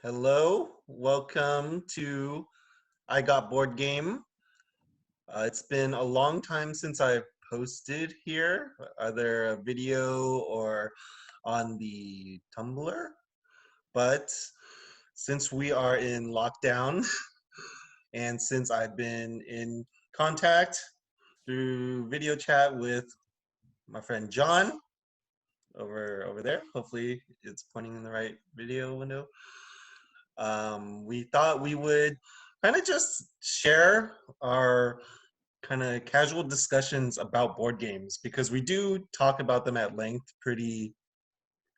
Hello, welcome to I Got Board Game. It's been a long time since I've posted here, either a video or on the Tumblr. But since we are in lockdown and since I've been in contact through video chat with my friend John over there, hopefully it's pointing in the right video window. We thought we would kind of just share our kind of casual discussions about board games because we do talk about them at length pretty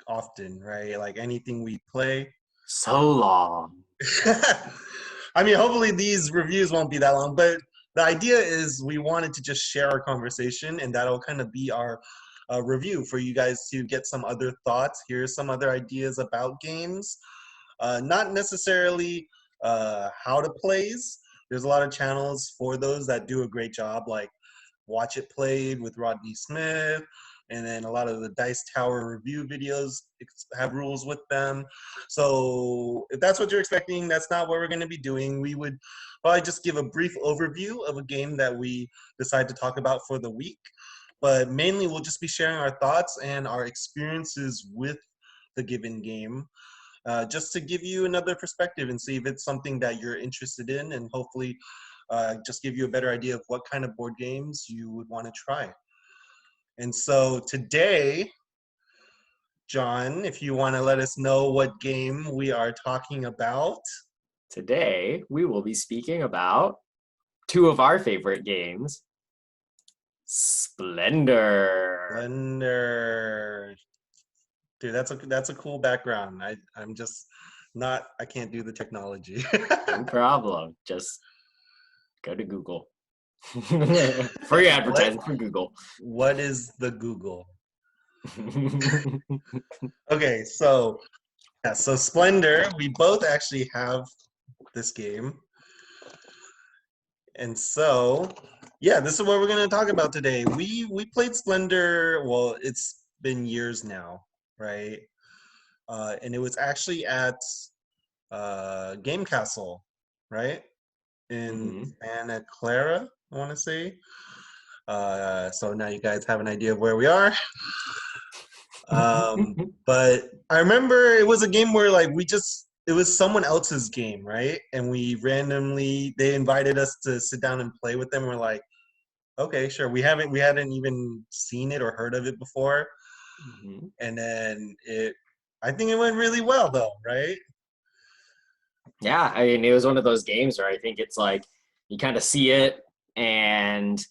often, right? Like anything we play. So long. I mean, hopefully these reviews won't be that long, but the idea is we wanted to just share our conversation, and that'll kind of be our review for you guys to get some other thoughts. Here's some other ideas about games. Not necessarily how to plays. There's a lot of channels for those that do a great job, like Watch It Played with Rodney Smith, and then a lot of the Dice Tower review videos have rules with them. So if that's what you're expecting, that's not what we're going to be doing. We would probably just give a brief overview of a game that we decide to talk about for the week. But mainly, we'll just be sharing our thoughts and our experiences with the given game, just to give you another perspective and see if it's something that you're interested in, and hopefully just give you a better idea of what kind of board games you would want to try. And so today, John, if you want to let us know what game we are talking about. Today, we will be speaking about two of our favorite games, Splendor. Splendor. Dude, that's a cool background. I'm just not, I can't do the technology. No problem. Just go to Google. Free advertising from Google. What is the Google? Okay, so yeah, so Splendor, we both actually have this game. And so, yeah, this is what we're going to talk about today. We played Splendor, well, it's been years now, right? And it was actually at Game Castle, right? In Santa Clara, I want to say. So now you guys have an idea of where we are. But I remember it was a game where like it was someone else's game, right? And they invited us to sit down and play with them. We're like, okay, sure. We hadn't even seen it or heard of it before. And then I think it went really well though, right? Yeah, I mean, it was one of those games where I think it's like you kind of see it, and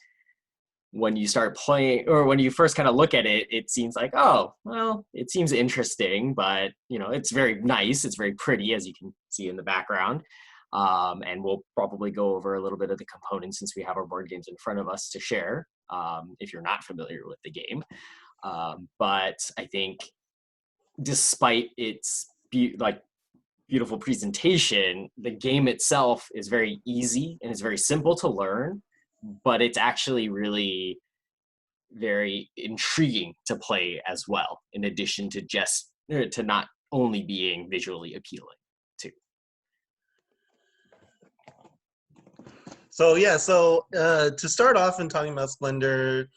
when you start playing, or when you first kind of look at it, it seems like, oh, well, it seems interesting, but it's very nice. It's very pretty, as you can see in the background. And we'll probably go over a little bit of the components since we have our board games in front of us to share, if you're not familiar with the game. But I think despite its beautiful presentation, the game itself is very easy and it's very simple to learn, but it's actually really very intriguing to play as well, in addition to to not only being visually appealing too. So yeah, to start off and talking about Splendor,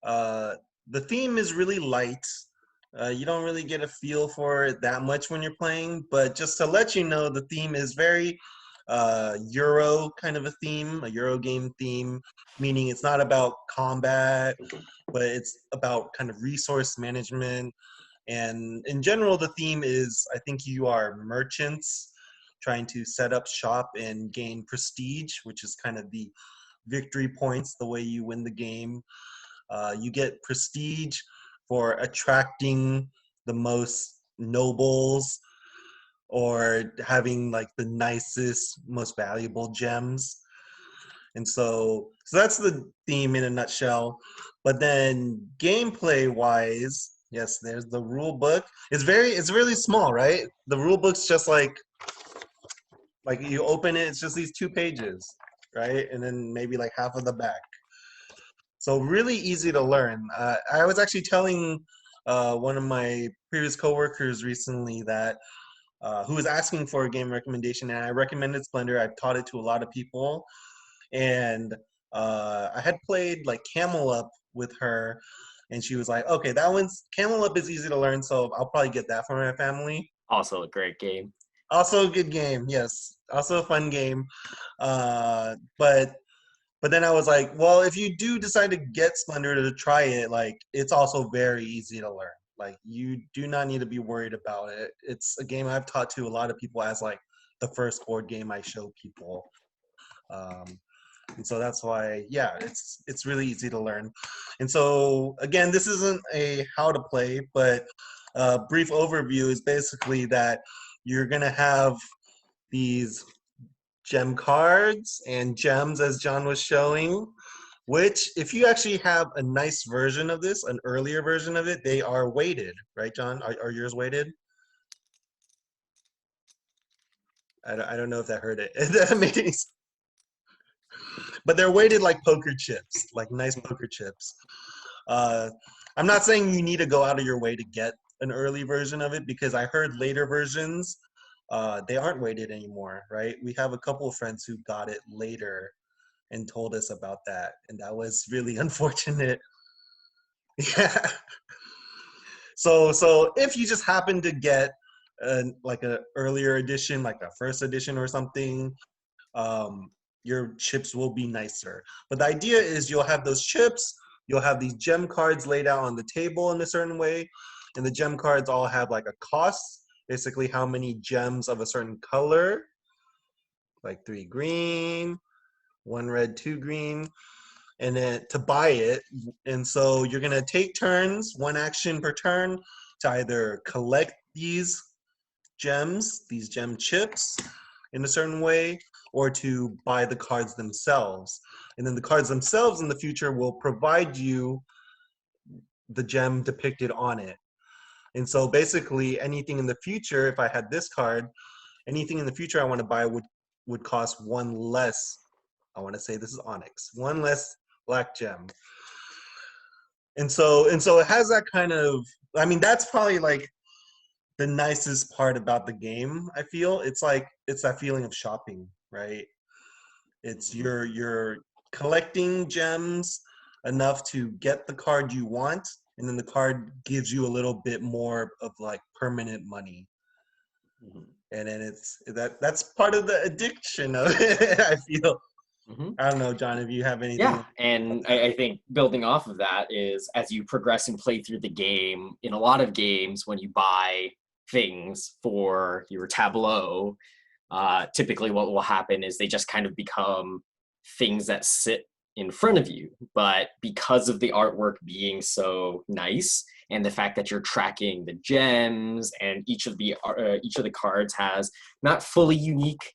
the theme is really light. You don't really get a feel for it that much when you're playing, but just to let you know, the theme is very Euro kind of a theme, a Euro game theme, meaning it's not about combat, but it's about kind of resource management. And in general, the theme is, I think you are merchants trying to set up shop and gain prestige, which is kind of the victory points, the way you win the game. You get prestige for attracting the most nobles or having like the nicest, most valuable gems. And so that's the theme in a nutshell. But then gameplay wise, yes, there's the rule book. It's really small, right? The rule book's just like you open it, it's just these 2 pages, right? And then maybe like half of the back. So really easy to learn. I was actually telling one of my previous coworkers recently that who was asking for a game recommendation, and I recommended Splendor. I've taught it to a lot of people, and I had played like Camel Up with her, and she was like, "Okay, that one's Camel Up is easy to learn, so I'll probably get that for my family." Also a great game. Also a good game, yes. Also a fun game. But then I was like, well, if you do decide to get Splendor to try it, like it's also very easy to learn. Like you do not need to be worried about it. It's a game I've taught to a lot of people as like the first board game I show people. Um, and so that's why, yeah, it's really easy to learn. And so again, this isn't a how to play, but a brief overview is basically that you're gonna have these gem cards and gems as John was showing, which if you actually have a nice version of this, an earlier version of it, they are weighted, right, John? Are yours weighted? I don't know if that hurt it. That made any sense. But they're weighted like poker chips, like nice poker chips. Uh, I'm not saying you need to go out of your way to get an early version of it because I heard later versions, they aren't weighted anymore, right? We have a couple of friends who got it later and told us about that, and that was really unfortunate. Yeah. So if you just happen to get like an earlier edition, like a first edition or something, um, your chips will be nicer. But the idea is you'll have those chips, you'll have these gem cards laid out on the table in a certain way, and the gem cards all have like a cost, basically how many gems of a certain color, like 3 green, 1 red, 2 green, and then to buy it. And so you're gonna take turns, 1 action per turn, to either collect these gems, these gem chips in a certain way, or to buy the cards themselves. And then the cards themselves in the future will provide you the gem depicted on it. And so basically anything in the future, if I had this card, anything in the future I want to buy would cost 1 less. I want to say this is Onyx, 1 less black gem. And so it has that kind of, I mean, that's probably like the nicest part about the game. I feel it's like it's that feeling of shopping, right? It's you're collecting gems enough to get the card you want, and then the card gives you a little bit more of like permanent money. Mm-hmm. And then that's part of the addiction of it. I feel. Mm-hmm. I don't know, John, if you have Yeah, anything. and I think building off of that is as you progress and play through the game, in a lot of games, when you buy things for your tableau, typically what will happen is they just kind of become things that sit in front of you. But because of the artwork being so nice and the fact that you're tracking the gems and each of the cards has not fully unique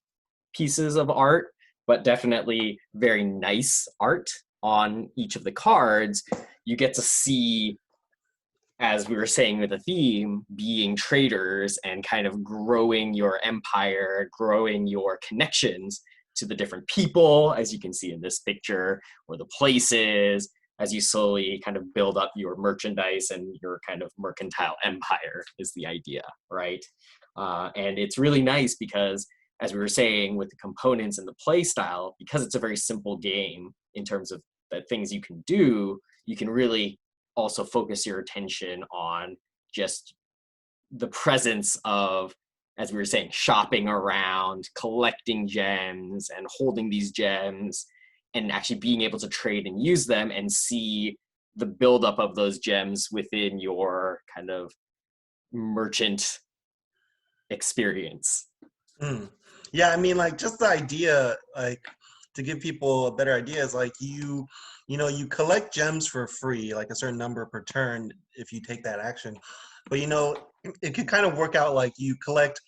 pieces of art, but definitely very nice art on each of the cards, you get to see, as we were saying with the theme, being traders and kind of growing your empire, growing your connections to the different people, as you can see in this picture, or the places, as you slowly kind of build up your merchandise and your kind of mercantile empire is the idea, right? And it's really nice because, as we were saying, with the components and the play style, because it's a very simple game in terms of the things you can do, you can really also focus your attention on just the presence of, as we were saying, shopping around, collecting gems and holding these gems and actually being able to trade and use them and see the buildup of those gems within your kind of merchant experience. Mm. Yeah, I mean, like just the idea, like to give people a better idea is like you collect gems for free, like a certain number per turn if you take that action. But it could kind of work out like you collect,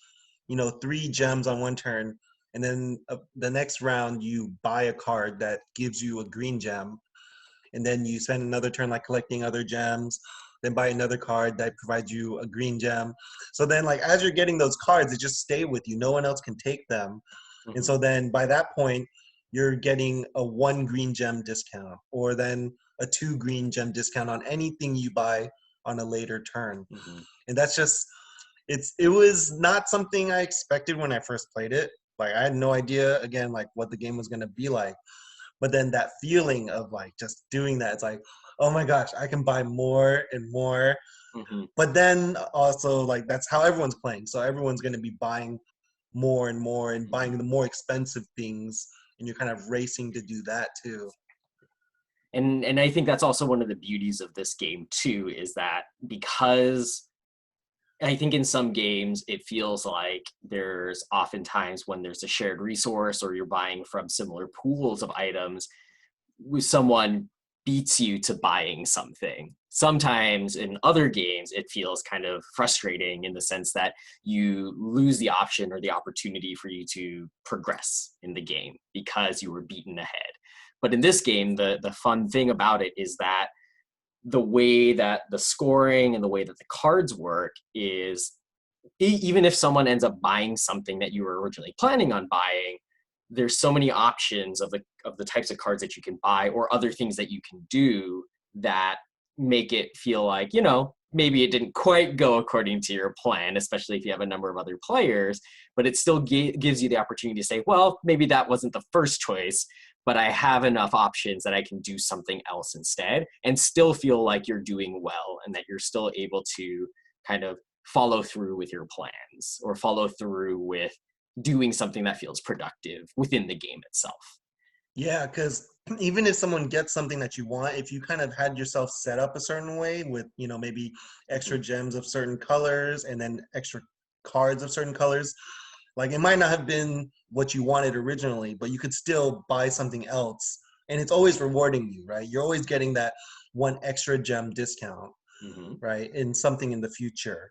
3 gems on 1 turn, and then the next round you buy a card that gives you a green gem, and then you spend another turn like collecting other gems, then buy another card that provides you a green gem. So then like as you're getting those cards, they just stay with you, no one else can take them. And Mm-hmm. so then by that point you're getting a 1 green gem discount, or then a 2 green gem discount on anything you buy on a later turn. Mm-hmm. And that's just, it was not something I expected when I first played it. Like I had no idea again like what the game was gonna be like. But then that feeling of like just doing that, it's like, oh my gosh, I can buy more and more. Hmm. But then also like that's how everyone's playing. So everyone's gonna be buying more and more and buying the more expensive things, and you're kind of racing to do that too. And I think that's also one of the beauties of this game too, is that because I think in some games it feels like there's oftentimes when there's a shared resource or you're buying from similar pools of items, someone beats you to buying something. Sometimes in other games, it feels kind of frustrating in the sense that you lose the option or the opportunity for you to progress in the game because you were beaten ahead. But in this game, the fun thing about it is that the way that the scoring and the way that the cards work is even if someone ends up buying something that you were originally planning on buying, there's so many options of the types of cards that you can buy or other things that you can do that make it feel like, maybe it didn't quite go according to your plan, especially if you have a number of other players, but it still gives you the opportunity to say, well, maybe that wasn't the first choice, but I have enough options that I can do something else instead and still feel like you're doing well and that you're still able to kind of follow through with your plans or follow through with doing something that feels productive within the game itself. Yeah, because even if someone gets something that you want, if you kind of had yourself set up a certain way with, maybe extra Mhm. gems of certain colors and then extra cards of certain colors, like it might not have been what you wanted originally, but you could still buy something else. And it's always rewarding you, right? You're always getting that one extra gem discount, Mhm. right? In something in the future,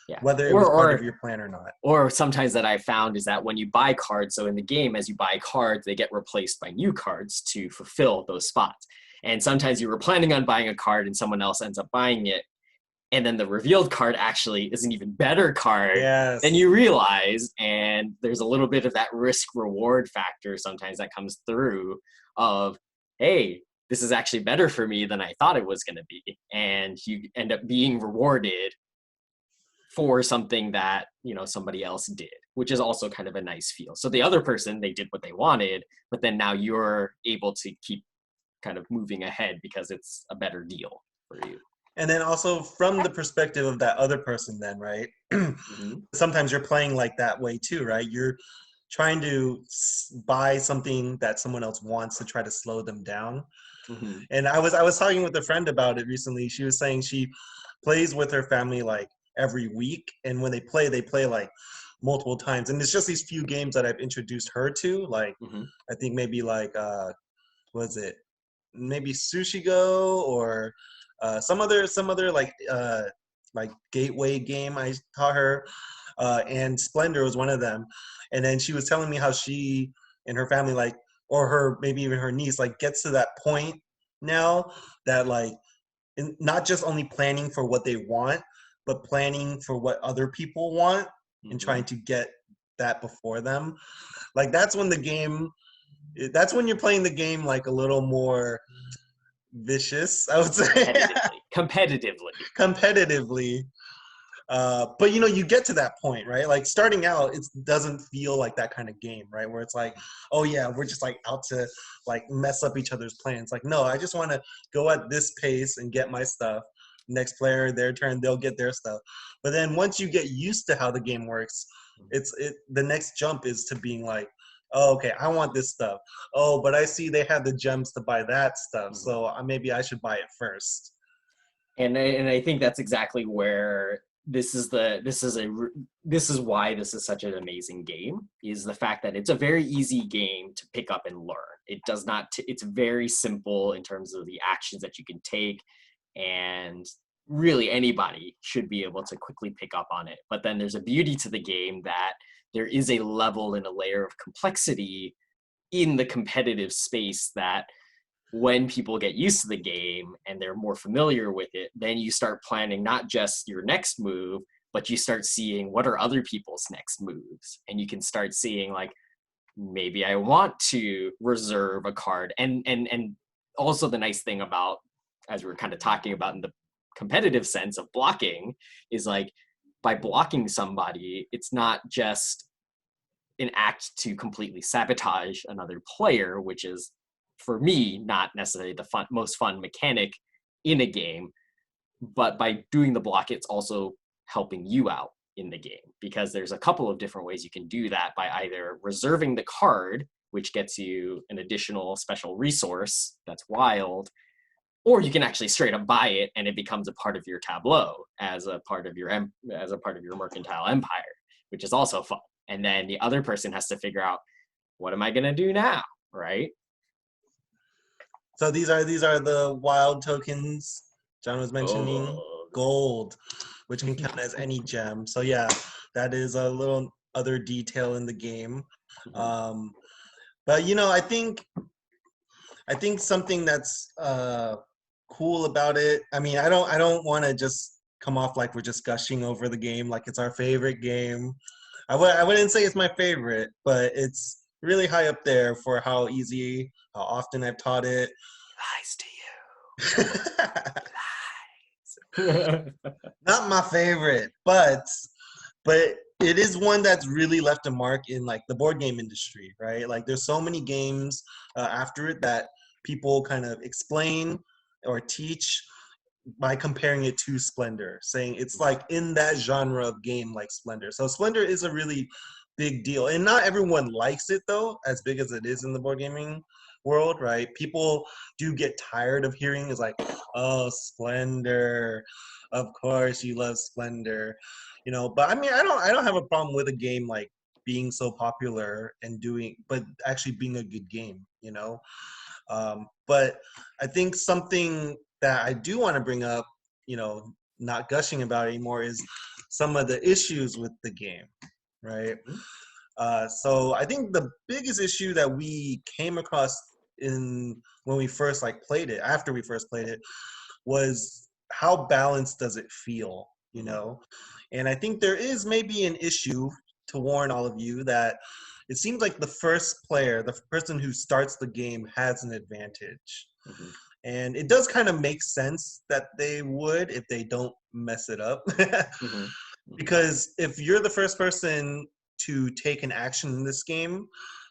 Yeah. whether it Or was part of or your plan or not. or sometimes that I've found is that when you buy cards, so in the game, as you buy cards, they get replaced by new cards to fulfill those spots. And sometimes you were planning on buying a card and someone else ends up buying it. And then the revealed card actually is an even better card than Yes. you realize. And there's a little bit of that risk reward factor sometimes that comes through of, hey, this is actually better for me than I thought it was going to be. And you end up being rewarded for something that somebody else did, which is also kind of a nice feel. So the other person, they did what they wanted, but then now you're able to keep kind of moving ahead because it's a better deal for you. And then also from the perspective of that other person, then, right? Hmm. Sometimes you're playing like that way too, right? You're trying to buy something that someone else wants to try to slow them down. Hmm. And I was talking with a friend about it recently. She was saying she plays with her family like every week, and when they play like multiple times. And it's just these few games that I've introduced her to. Like Hmm. I think maybe like was it maybe Sushi Go or some other like gateway game I taught her, and Splendor was one of them. And then she was telling me how she and her family like, or her maybe even her niece like gets to that point now that like not just only planning for what they want, but planning for what other people want and Hmm. trying to get that before them. Like that's when you're playing the game like a little more vicious, I would say. Competitively. Competitively. But you get to that point, right? Like starting out, it doesn't feel like that kind of game, right? Where it's like, oh yeah, we're just like out to like mess up each other's plans. Like, no, I just want to go at this pace and get my stuff. Next player, their turn, they'll get their stuff. But then once you get used to how the game works, the next jump is to being like, oh, okay, I want this stuff. Oh, but I see they have the gems to buy that stuff, Mhm. so maybe I should buy it first. And I think that's exactly where this is why this is such an amazing game, is the fact that it's a very easy game to pick up and learn. It does not it's very simple in terms of the actions that you can take, and really anybody should be able to quickly pick up on it. But then there's a beauty to the game that there is a level and a layer of complexity in the competitive space that when people get used to the game and they're more familiar with it, then you start planning not just your next move, but you start seeing what are other people's next moves. And you can start seeing like, maybe I want to reserve a card. And also the nice thing about, as we were kind of talking about in the competitive sense of blocking, is like by blocking somebody, it's not just an act to completely sabotage another player, which is, for me, not necessarily the most fun mechanic in a game. But by doing the block, it's also helping you out in the game, because there's a couple of different ways you can do that, by either reserving the card, which gets you an additional special resource that's wild, or you can actually straight up buy it and it becomes a part of your tableau as a part of your mercantile empire, which is also fun. And then the other person has to figure out, what am I going to do now, right? So these are the wild tokens John was mentioning. Gold, which can count as any gem. So yeah, that is a little other detail in the game. But you know, I think something that's cool about it. I mean, I don't want to just come off like we're just gushing over the game like it's our favorite game. I wouldn't say it's my favorite, but it's really high up there for how easy, how often I've taught it. Lies to you. Not my favorite, but it is one that's really left a mark in like the board game industry, right? Like there's so many games after it that people kind of explain or teach by comparing it to Splendor, saying it's like in that genre of game like Splendor. So Splendor is a really big deal. And not everyone likes it though, as big as it is in the board gaming world, right? People do get tired of hearing it's like, oh, Splendor. Of course you love Splendor. You know, but I mean I don't have a problem with a game like being so popular and but actually being a good game, you know? But I think something that I do want to bring up, you know, not gushing about anymore, is some of the issues with the game, right? So I think the biggest issue that we came across when we first played it, after we first played it, was how balanced does it feel, you know? And I think there is maybe an issue, to warn all of you, that it seems like the first player, the person who starts the game, has an advantage. And it does kind of make sense that they would if they don't mess it up. Because if you're the first person to take an action in this game,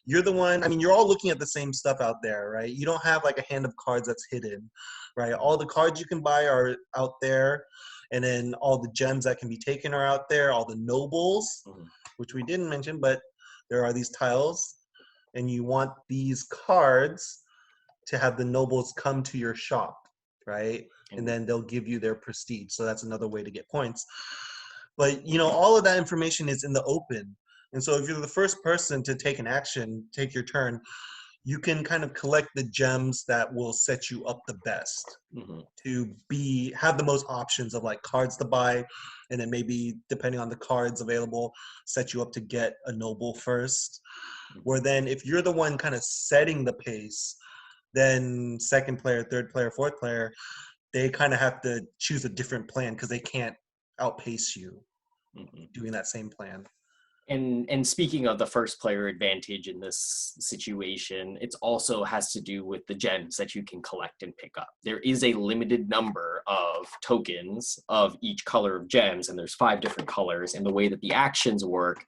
you're the one, I mean, you're all looking at the same stuff out there, right? You don't have like a hand of cards that's hidden, right? All the cards you can buy are out there, and then all the gems that can be taken are out there, all the nobles, which we didn't mention, but there are these tiles, and you want these cards to have the nobles come to your shop, right? And then they'll give you their prestige. So that's another way to get points. But you know, all of that information is in the open. And so if you're the first person to take an action, take your turn, you can kind of collect the gems that will set you up the best to have the most options of like cards to buy, and then maybe depending on the cards available, set you up to get a noble first. Where then if you're the one kind of setting the pace, then second player, third player, fourth player, they kind of have to choose a different plan because they can't outpace you doing that same plan. And speaking of the first player advantage in this situation, it also has to do with the gems that you can collect and pick up. There is a limited number of tokens of each color of gems, and there's 5 different colors, and the way that the actions work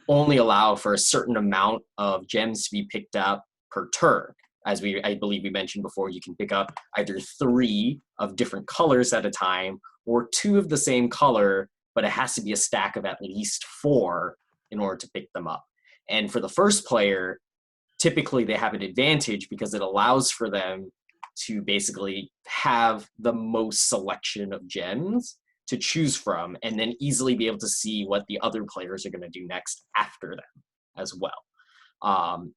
only allow for a certain amount of gems to be picked up per turn. As I believe we mentioned before, you can pick up either 3 of different colors at a time, or 2 of the same color, but it has to be a stack of at least 4 in order to pick them up. And for the first player, typically they have an advantage because it allows for them to basically have the most selection of gems to choose from, and then easily be able to see what the other players are going to do next after them as well.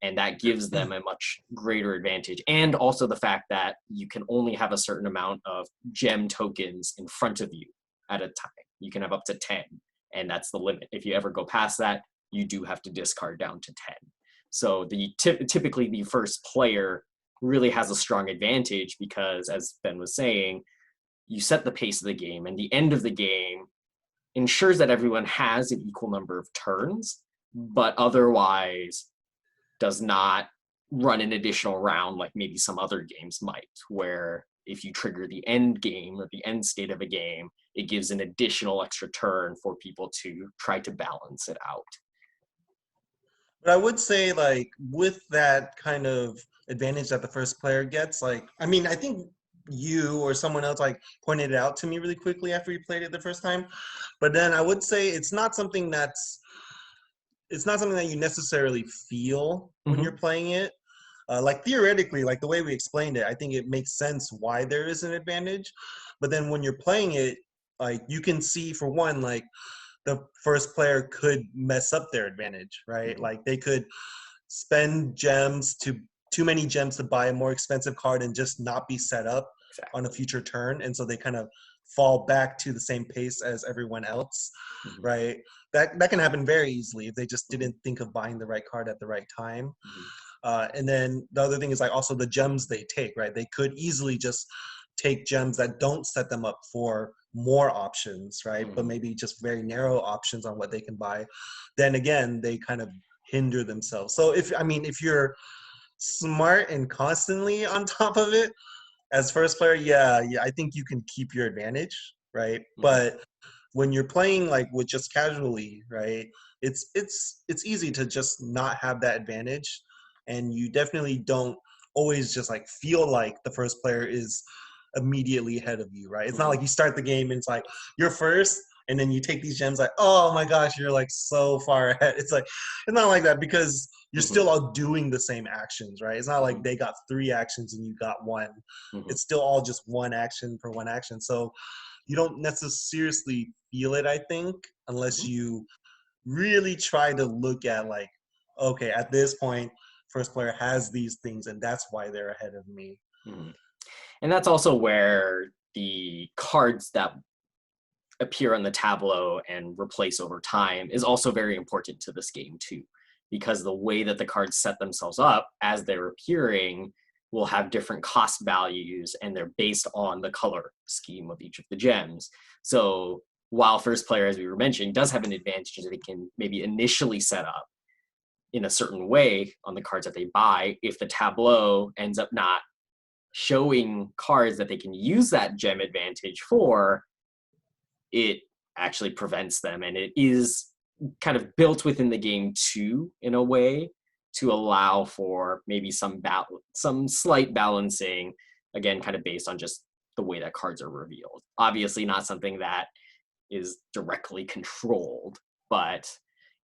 And that gives them a much greater advantage. And also the fact that you can only have a certain amount of gem tokens in front of you at a time. You can have up to 10, and that's the limit. If you ever go past that, you do have to discard down to 10. So typically the first player really has a strong advantage because, as Ben was saying, you set the pace of the game, and the end of the game ensures that everyone has an equal number of turns, but otherwise does not run an additional round like maybe some other games might, where if you trigger the end game or the end state of a game, it gives an additional extra turn for people to try to balance it out. But I would say, like, with that kind of advantage that the first player gets, like, I mean, I think you or someone else like pointed it out to me really quickly after you played it the first time. But then I would say it's not something that you necessarily feel when you're Mm-hmm. playing it. Like theoretically, like the way we explained it, I think it makes sense why there is an advantage. But then when you're playing it, like you can see for one, like the first player could mess up their advantage, right? Mm-hmm. Like they could spend gems to too many gems to buy a more expensive card and just not be set up on a Exactly. future turn, and so they kind of fall back to the same pace as everyone else, Mm-hmm. right? That can happen very easily if they just Mm-hmm. didn't think of buying the right card at the right time. Mm-hmm. And then the other thing is like also the gems they take, right? They could easily just take gems that don't set them up for more options, right? But Mm-hmm. maybe just very narrow options on what they can buy. Then again, they kind of hinder themselves. So if you're smart and constantly on top of it as first player, yeah, I think you can keep your advantage, right? Mm-hmm. But when you're playing like with just casually, right? It's easy to just not have that advantage, and you definitely don't always just like feel like the first player is immediately ahead of you, right? It's not Mm-hmm. like you start the game and it's like Yes. you're first and then you take these gems like, oh my gosh, you're like so far ahead. It's like it's not like that because you're Mm-hmm. still all doing the same actions, right? It's not like Mm-hmm. they got 3 actions and you got one. Mm-hmm. It's still all just one action for one action. So you don't necessarily feel it, I think, unless Mm-hmm. you really try to look at like, okay, at this point, first player has these things and that's why they're ahead of me. Mm-hmm. And that's also where the cards that appear on the tableau and replace over time is also very important to this game too, because the way that the cards set themselves up as they're appearing will have different cost values, and they're based on the color scheme of each of the gems. So while first player, as we were mentioning, does have an advantage that they can maybe initially set up in a certain way on the cards that they buy, if the tableau ends up not showing cards that they can use that gem advantage for, it actually prevents them. And it is kind of built within the game too, in a way, to allow for maybe some slight balancing, again, kind of based on just the way that cards are revealed. Obviously, not something that is directly controlled, but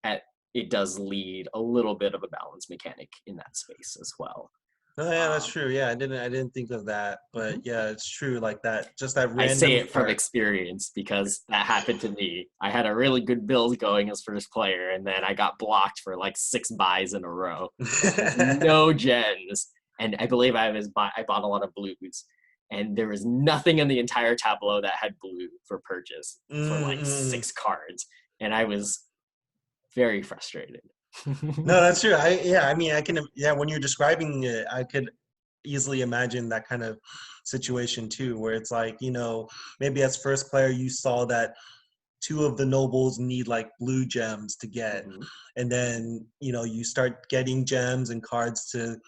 at, it does lead a little bit of a balance mechanic in that space as well. Oh yeah, that's Um, true. Yeah, I didn't think of that, but mhm. yeah, it's true. Like that, just that I say random it from part. experience because that happened to me. I had a really good build going as first player, and then I got blocked for like 6 buys in a row with no gens. And I believe I bought a lot of blues, and there was nothing in the entire tableau that had blue for purchase for like Mm-mm. 6 cards, and I was very frustrated. No, that's true. I mean, I can, yeah, when you're describing it, I could easily imagine that kind of situation too, where it's like, maybe as first player, you saw that two of the nobles need like blue gems to get. Mhm. And then, you start getting gems and cards to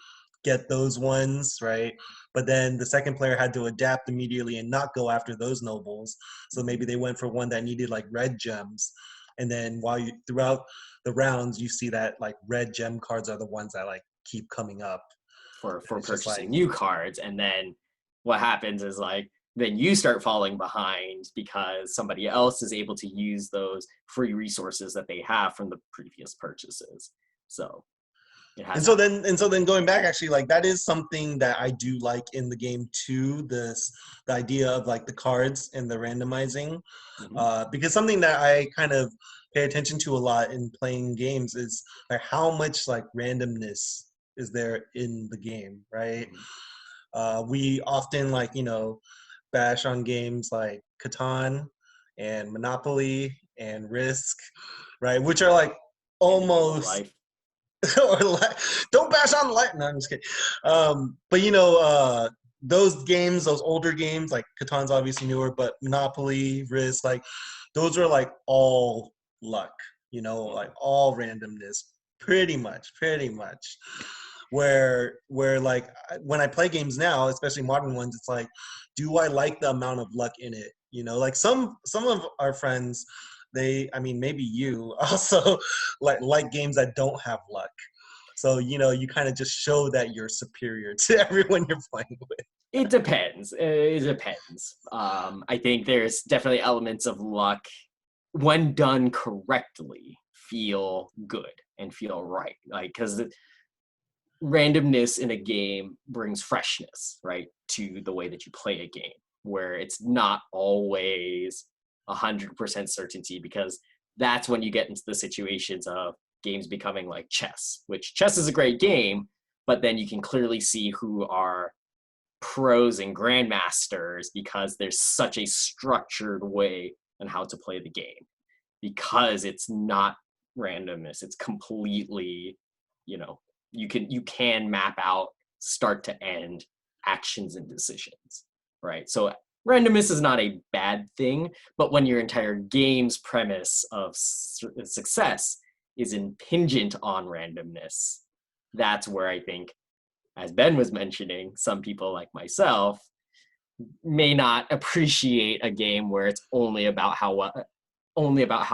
get those ones, right? But then the second player had to adapt immediately and not go after those nobles. So Mhm. maybe they went for one that needed like red gems. And then while you throughout the rounds, you see that like red gem cards are the ones that like keep coming up. For And it's just purchasing like, new cards, and then what happens is like then you start falling behind because somebody else is able to use those free resources that they have from the previous purchases. So it and has so happened. then and so then going back, actually, like that is something that I do like in the game too, the idea of like the cards and the randomizing. Mm-hmm. Because something that I kind of pay attention to a lot in playing games is like how much like randomness is there in the game, right? Mm-hmm. We often like bash on games like Catan and Monopoly and Risk, right? Which are like And the game of almost life. or like, don't bash on light. No, I'm just kidding. But those games, those older games, like Catan's obviously newer, but Monopoly, Risk, like those are like all luck, like Mm-hmm. all randomness, pretty much. where like when I play games now, especially modern ones, it's like, do I like the amount of luck in it? You know, like some of our friends, I mean, maybe you also like games that don't have luck. So, you know, you kind of just show that you're superior to everyone you're playing with. It depends. It depends. I think there's definitely elements of luck when done correctly feel good and feel right. Like, because randomness in a game brings freshness, right, to the way that you play a game, where it's not always 100% certainty, because that's when you get into the situations of games becoming like chess, which chess is a great game, but then you can clearly see who are pros and grandmasters because there's such a structured way on how to play the game, because it's not randomness, it's completely, you know, you can map out start to end actions and decisions, right? So randomness is not a bad thing, but when your entire game's premise of success is impingent on randomness, that's where I think, as Ben was mentioning, some people like myself may not appreciate a game where it's only about how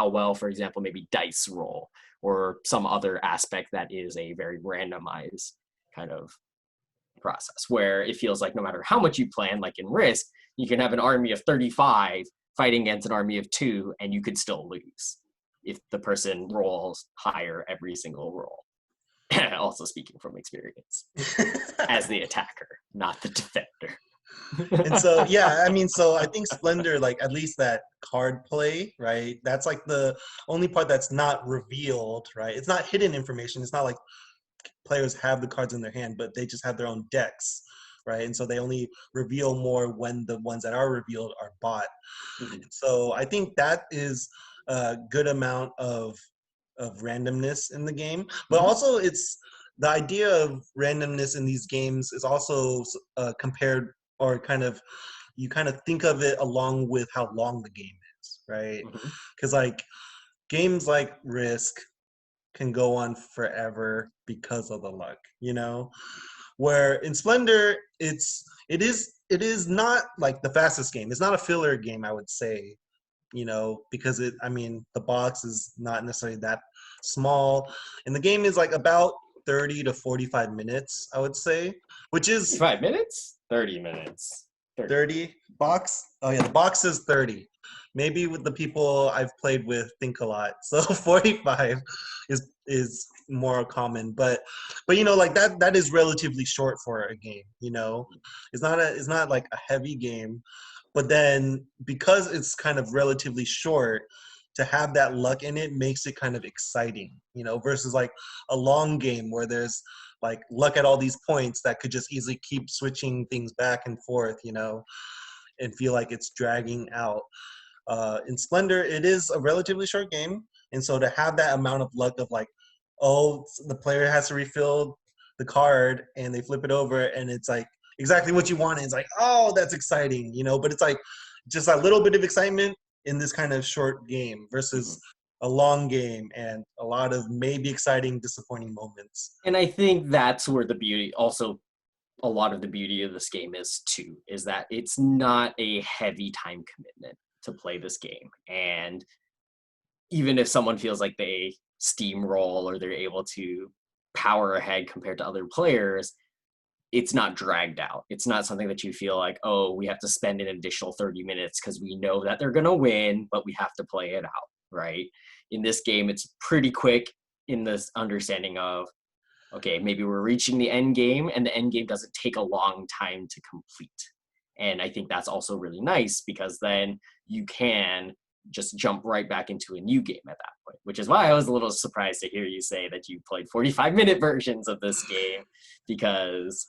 well, for example, maybe dice roll or some other aspect that is a very randomized kind of process, where it feels like no matter how much you plan, like in Risk, you can have an army of 35 fighting against an army of 2 and you could still lose if the person rolls higher every single roll. Also speaking from experience as the attacker, not the defender. And so, yeah, I mean, so I think Splendor, like at least that card play, right? That's like the only part that's not revealed, right? It's not hidden information. It's not like players have the cards in their hand, but they just have their own decks, right? And so they only reveal more when the ones that are revealed are bought. Mhm. So I think that is a good amount of randomness in the game, but also it's the idea of randomness in these games is also compared, or kind of you kind of think of it along with how long the game is, right? Mhm. Because like games like Risk can go on forever because of the luck, you know. Where in Splendor, it is not like the fastest game. It's not a filler game, I would say, you know, because I mean, the box is not necessarily that small, and the game is like about 30 to 45 minutes, I would say, which is 5 minutes, 30 minutes, 30. 30 box. Oh yeah, the box is 30. Maybe with the people I've played with think a lot, so 45 is more common. But you know, like that is relatively short for a game. You know, it's not like a heavy game, but then because it's kind of relatively short, to have that luck in it makes it kind of exciting, you know, versus like a long game where there's like luck at all these points that could just easily keep switching things back and forth, you know, and feel like it's dragging out. In Splendor, it is a relatively short game, and so to have that amount of luck of like, oh, the player has to refill the card and they flip it over and it's like exactly what you want. And it's like, oh, that's exciting, you know. But it's like just a little bit of excitement in this kind of short game versus Mhm. a long game and a lot of maybe exciting, disappointing moments. And I think that's where the beauty, also a lot of the beauty of this game is too, is that it's not a heavy time commitment to play this game. And even if someone feels like they steamroll or they're able to power ahead compared to other players, it's not dragged out. It's not something that you feel like, oh, we have to spend an additional 30 minutes because we know that they're going to win, but we have to play it out, right? In this game, it's pretty quick in this understanding of, okay, maybe we're reaching the end game and the end game doesn't take a long time to complete. And I think that's also really nice because then you can just jump right back into a new game at that point, which is why I was a little surprised to hear you say that you played 45-minute versions of this game, because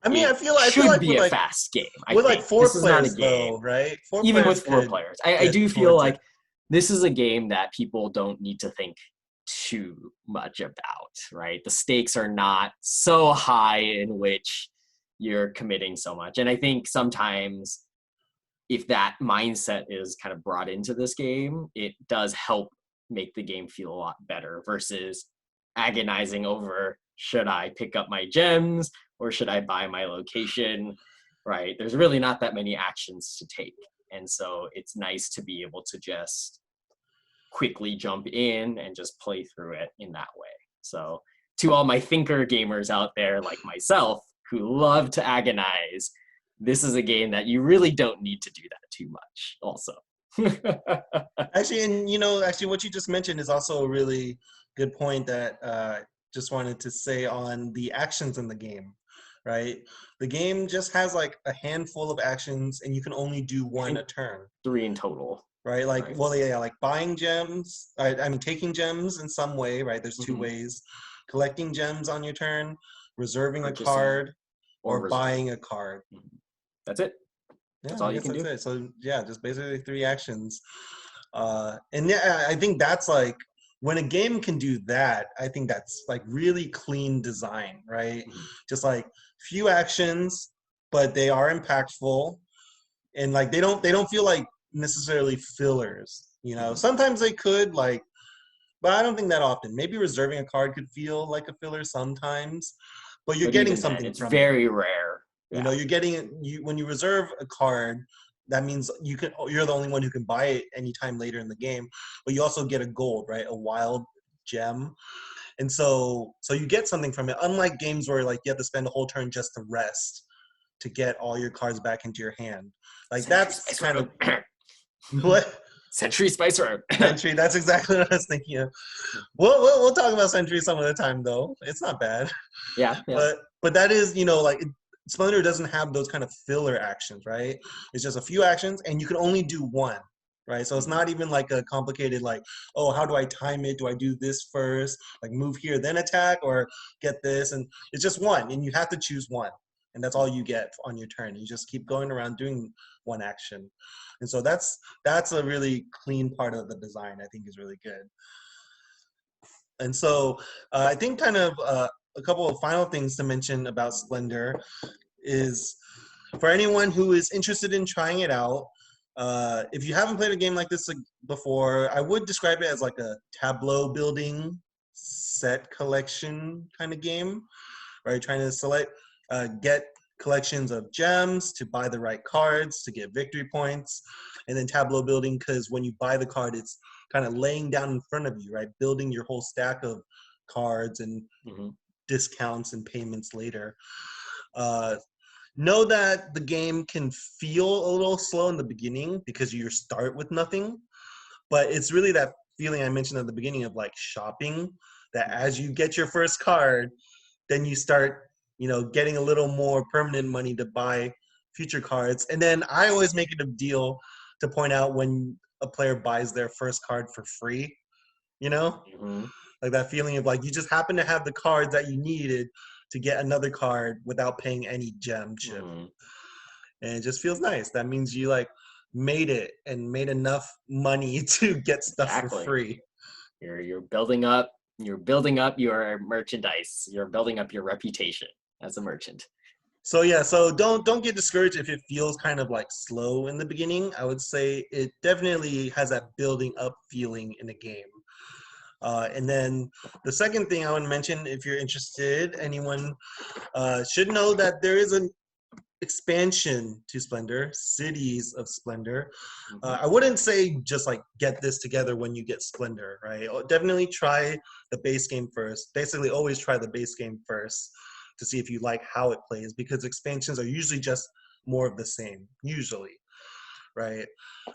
I mean, it I feel should like be a fast game. I with like think four this is not a players game, though, right? Four even players with 4 could players. I get do feel towards it. like this is a game that people don't need to think too much about, right? The stakes are not so high in which you're committing so much. And I think sometimes if that mindset is kind of brought into this game, it does help make the game feel a lot better versus agonizing over should I pick up my gems or should I buy my location, right? There's really not that many actions to take. And so it's nice to be able to just quickly jump in and just play through it in that way. So to all my thinker gamers out there like myself who love to agonize, this is a game that you really don't need to do that too much also. Actually, and actually what you just mentioned is also a really good point that just wanted to say on the actions in the game, right? The game just has like a handful of actions and you can only do one a turn. 3 in total. Right, like right. well, yeah, like buying gems. I mean, taking gems in some way, right? There's two ways: collecting gems on your turn, reserving a card, or buying a card. That's it. Yeah, that's all I you guess can that's do. it. So yeah, just basically 3 actions. And yeah, I think that's like when a game can do that, I think that's like really clean design, right? Just like few actions, but they are impactful, and like they don't feel like necessarily fillers. Sometimes they could, like, but I don't think that often. Maybe reserving a card could feel like a filler sometimes, but you're But getting even then, something it's from it. very rare. Yeah. You're getting it. When you reserve a card, that means you're the only one who can buy it anytime later in the game. But you also get a gold, right? A wild gem, and so you get something from it. Unlike games where like you have to spend a whole turn just to rest to get all your cards back into your hand. Like that's kind of what. Century Spice Road. Sentry, that's exactly what I was thinking of. We'll talk about Sentry some other time though. It's not bad. Yeah. But that is, like Splendor doesn't have those kind of filler actions, right? It's just a few actions and you can only do one, right? So it's not even like a complicated like, oh, how do I time it? Do I do this first? Like move here, then attack, or get this? And it's just one, and you have to choose one. And that's all you get on your turn. You just keep going around doing one action. And so that's a really clean part of the design. I think is really good. And so I think kind of a couple of final things to mention about Splendor is for anyone who is interested in trying it out. If you haven't played a game like this before, I would describe it as like a tableau building set collection kind of game, right? Trying to get collections of gems to buy the right cards to get victory points, and then tableau building because when you buy the card, it's kind of laying down in front of you, right? Building your whole stack of cards and discounts and payments later. Know that the game can feel a little slow in the beginning because you start with nothing, but it's really that feeling I mentioned at the beginning of like shopping, that as you get your first card, then you start, getting a little more permanent money to buy future cards. And then I always make it a deal to point out when a player buys their first card for free, like that feeling of like you just happen to have the cards that you needed to get another card without paying any gem chip. And it just feels nice. That means you like made it and made enough money to get stuff for free. You're building up your merchandise. You're building up your reputation as a merchant. So yeah, so don't get discouraged if it feels kind of like slow in the beginning. I would say it definitely has that building up feeling in the game. And then the second thing I want to mention, if you're interested, anyone should know that there is an expansion to Splendor, Cities of Splendor. I wouldn't say just like get this together when you get Splendor, right? Definitely try the base game first. Basically, always try the base game first to see if you like how it plays, because expansions are usually just more of the same, usually, right?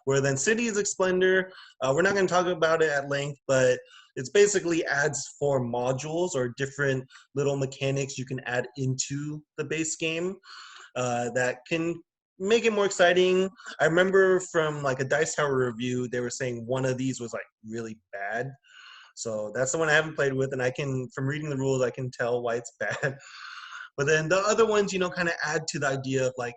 Where then Cities of Splendor, we're not going to talk about it at length, but it's basically adds 4 modules or different little mechanics you can add into the base game that can make it more exciting. I remember from like a Dice Tower review, they were saying one of these was like really bad. So that's the one I haven't played with, and from reading the rules, I can tell why it's bad. But then the other ones, kind of add to the idea of like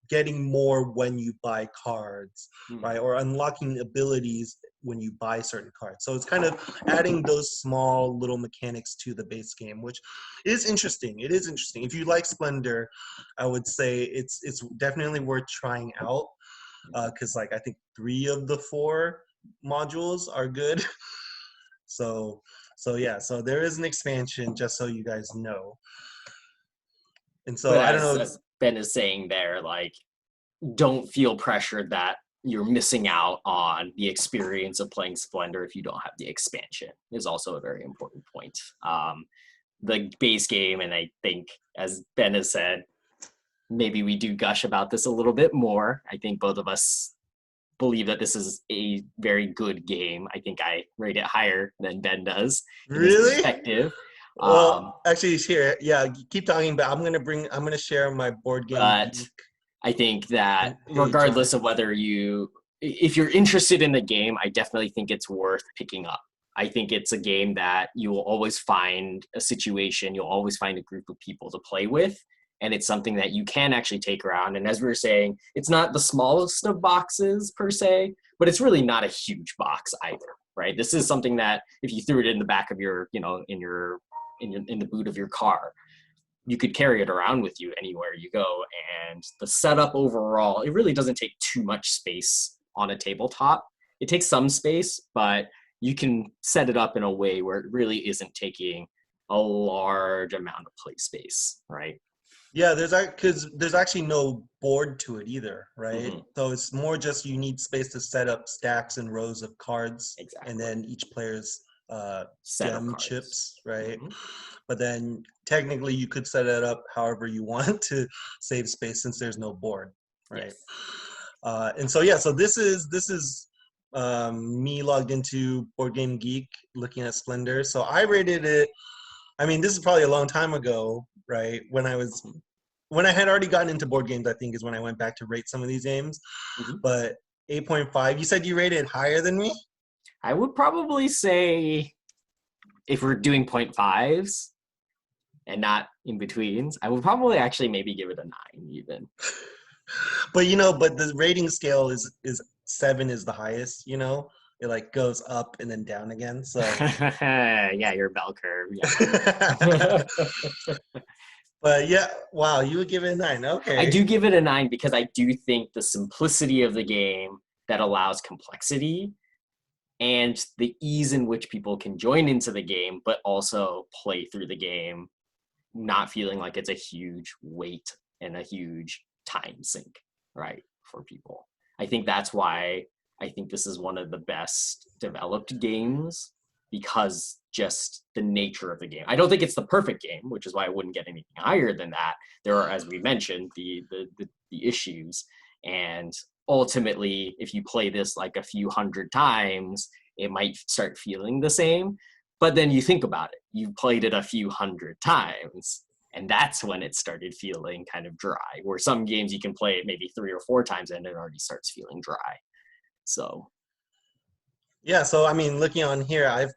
getting more when you buy cards, right? Or unlocking abilities when you buy certain cards. So it's kind of adding those small little mechanics to the base game, which is interesting. It is interesting. If you like Splendor, I would say it's definitely worth trying out because like I think 3 of the 4 modules are good. So yeah, so there is an expansion, just so you guys know. And so But I don't as know. as Ben is saying there, like, don't feel pressured that you're missing out on the experience of playing Splendor if you don't have the expansion is also a very important point. The base game, and I think, as Ben has said, maybe we do gush about this a little bit more. I think both of us believe that this is a very good game. I think I rate it higher than Ben does in his Really? perspective. Um, Well, actually, here, yeah, keep talking. But I'm gonna share my board game but geek I think that page on. regardless of whether if you're interested in the game, I definitely think it's worth picking up. I think it's a game that you will always find a situation, you'll always find a group of people to play with. And it's something that you can actually take around. And as we were saying, it's not the smallest of boxes per se, but it's really not a huge box either, right? This is something that if you threw it in the back of your, in the boot of your car, you could carry it around with you anywhere you go. And the setup overall, it really doesn't take too much space on a tabletop. It takes some space, but you can set it up in a way where it really isn't taking a large amount of play space, right? Yeah, because there's actually no board to it either, right? Mm-hmm. So it's more just you need space to set up stacks and rows of cards, and Exactly. then each player's Set of gem cards. chips, right? Mm-hmm. But then technically you could set it up however you want to save space since there's no board, right? Yes. And so yeah, so this is me logged into Board Game Geek looking at Splendor. So I rated it. I mean, this is probably a long time ago, right? Mm-hmm. When I had already gotten into board games, I think is when I went back to rate some of these games. Mm-hmm. But 8.5, you said you rated higher than me? I would probably say if we're doing 0.5s and not in betweens, I would probably actually maybe give it a 9 even. But but the rating scale is 7 is the highest, you know? It like goes up and then down again. So Yeah, your bell curve. Yeah. but yeah, wow, you would give it a 9. I Okay. do give it a 9 because I do think the simplicity of the game that allows complexity and the ease in which people can join into the game, but also play through the game, not feeling like it's a huge weight and a huge time sink, right, for people. I think that's why I think this is one of the best developed games because just the nature of the game. I don't think it's the perfect game, which is why I wouldn't get anything higher than that. There are, as we mentioned, the issues, and ultimately, if you play this like a few hundred times, it might start feeling the same. But then you think about it, you've played it a few hundred times, and that's when it started feeling kind of dry. Where some games you can play it maybe 3 or 4 times and it already starts feeling dry. So, Yeah, so I mean, looking on here, I've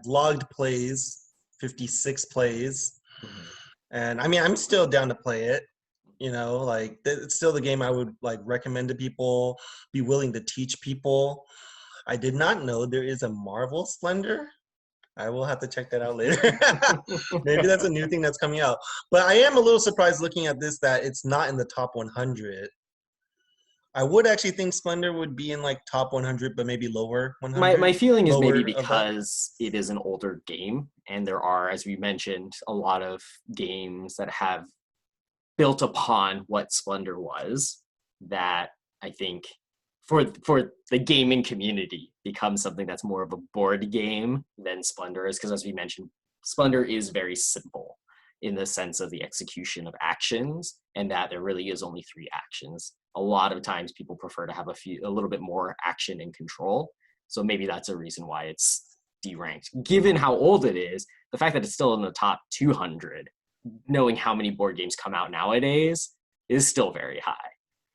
logged plays, 56 plays. mhm. And I mean, I'm still down to play it. Like it's still the game I would like recommend to people, be willing to teach people. I did not know there is a Marvel Splendor. I will have to check that out later. Maybe that's a new thing that's coming out. But I am a little surprised looking at this that it's not in the top 100. I would actually think Splendor would be in like top 100, but maybe lower My 100, feeling is maybe lower of that. because it is an older game, and there are, as we mentioned, a lot of games that have built upon what Splendor was that I think for the gaming community becomes something that's more of a board game than Splendor is, because as we mentioned, Splendor is very simple in the sense of the execution of actions, and that there really is only 3 actions. A lot of times people prefer to have a little bit more action and control. So maybe that's a reason why it's deranked. Given how old it is, the fact that it's still in the top 200, knowing how many board games come out nowadays, is still very high.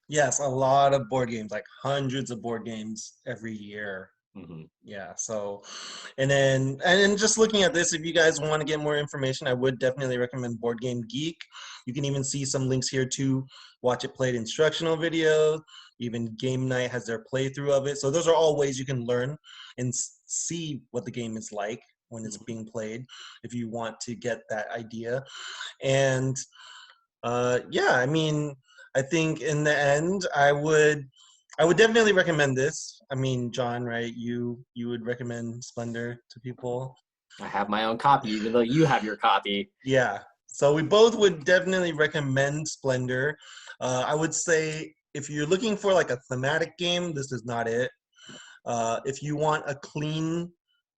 Yes, a lot of board games, like hundreds of board games every year. Mm-hmm. Yeah, so and then just looking at this, if you guys want to get more information, I would definitely recommend Board Game Geek. You can even see some links here to watch it played instructional video. Even Game Night has their playthrough of it. So those are all ways you can learn and see what the game is like when it's Mm-hmm. being played if you want to get that idea. And yeah, I mean, I think in the end, I would I would definitely recommend this. I mean, John, right? You would recommend Splendor to people. I have my own copy, even though you have your copy. Yeah. So we both would definitely recommend Splendor. I would say if you're looking for like a thematic game, this is not it. If you want a clean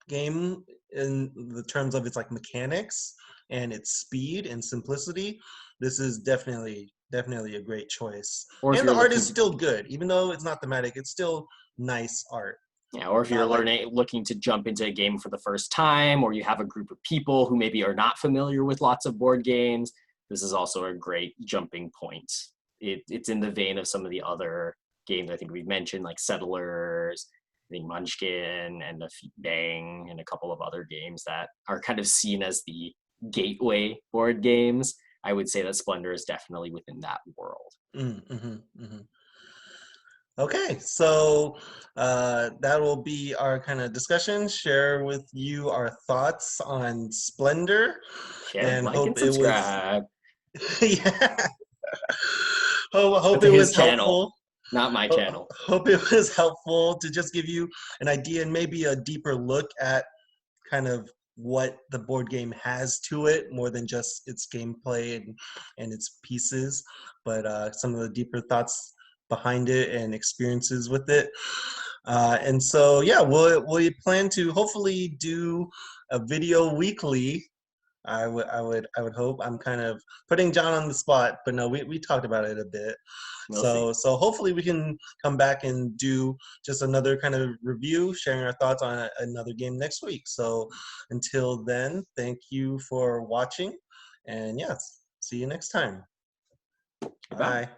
game in the terms of its like mechanics and its speed and simplicity, this is definitely a great choice. Or if And the you're art is looking, still good, even though it's not thematic. It's still nice art. yeah, or if you're Not like looking to jump into a game for the first time, or you have a group of people who maybe are not familiar with lots of board games, this is also a great jumping point. It's in the vein of some of the other games I think we've mentioned, like Settlers, I think Munchkin and the Bang, and a couple of other games that are kind of seen as the gateway board games. I would say that Splendor is definitely within that world. mm-hmm. Okay, so that will be our kind of discussion. Share with you our thoughts on Splendor, Share, and like, hope and it was subscribe. yeah. But Hope to it his was channel, helpful. not my Ho- channel. Hope it was helpful to just give you an idea and maybe a deeper look at kind of what the board game has to it, more than just its gameplay and its pieces, but some of the deeper thoughts behind it and experiences with it. And so, yeah, we plan to hopefully do a video weekly. I would hope. I'm kind of putting John on the spot, but no, we talked about it a bit. We'll see. So hopefully we can come back and do just another kind of review, sharing our thoughts on another game next week. So until then, thank you for watching, and yes, see you next time. Goodbye. Bye.